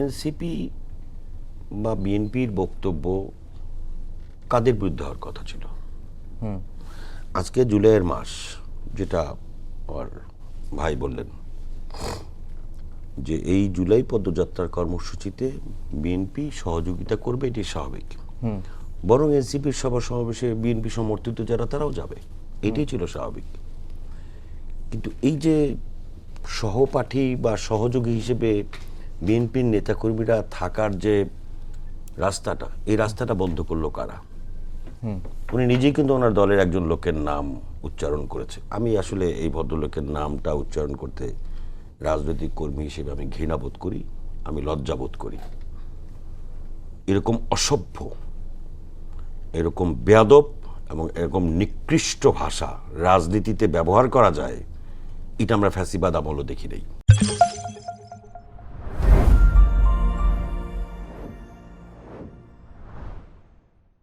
NCP বা বিএনপির বক্তব্য কাদের বিরুদ্ধে হওয়ার কথা ছিল? আজকে জুলাইয়ের মাস, যেটা আমার ভাই বললেন যে এই জুলাই পদযাত্রার কর্মসূচিতে বিএনপি সহযোগিতা করবে, এটি স্বাভাবিক। বরং এনসিপির সভা সমাবেশে বিএনপি সমর্থিত যারা তারাও যাবে, এটাই ছিল স্বাভাবিক। কিন্তু এই যে সহপাঠী বা সহযোগী হিসেবে বিএনপির নেতাকর্মীরা থাকার যে রাস্তাটা, এই রাস্তাটা বন্ধ করলো কারা? উনি নিজেই কিন্তু ওনার দলের একজন লোকের নাম উচ্চারণ করেছে। আমি আসলে এই ভদ্রলোকের নামটা উচ্চারণ করতে রাজনৈতিক কর্মী হিসেবে আমি ঘৃণা বোধ করি, আমি লজ্জা বোধ করি। এরকম অসভ্য, এরকম বেয়াদব এবং এরকম নিকৃষ্ট ভাষা রাজনীতিতে ব্যবহার করা যায়, এটা আমরা ফ্যাসিবাদ আমলও দেখি নাই।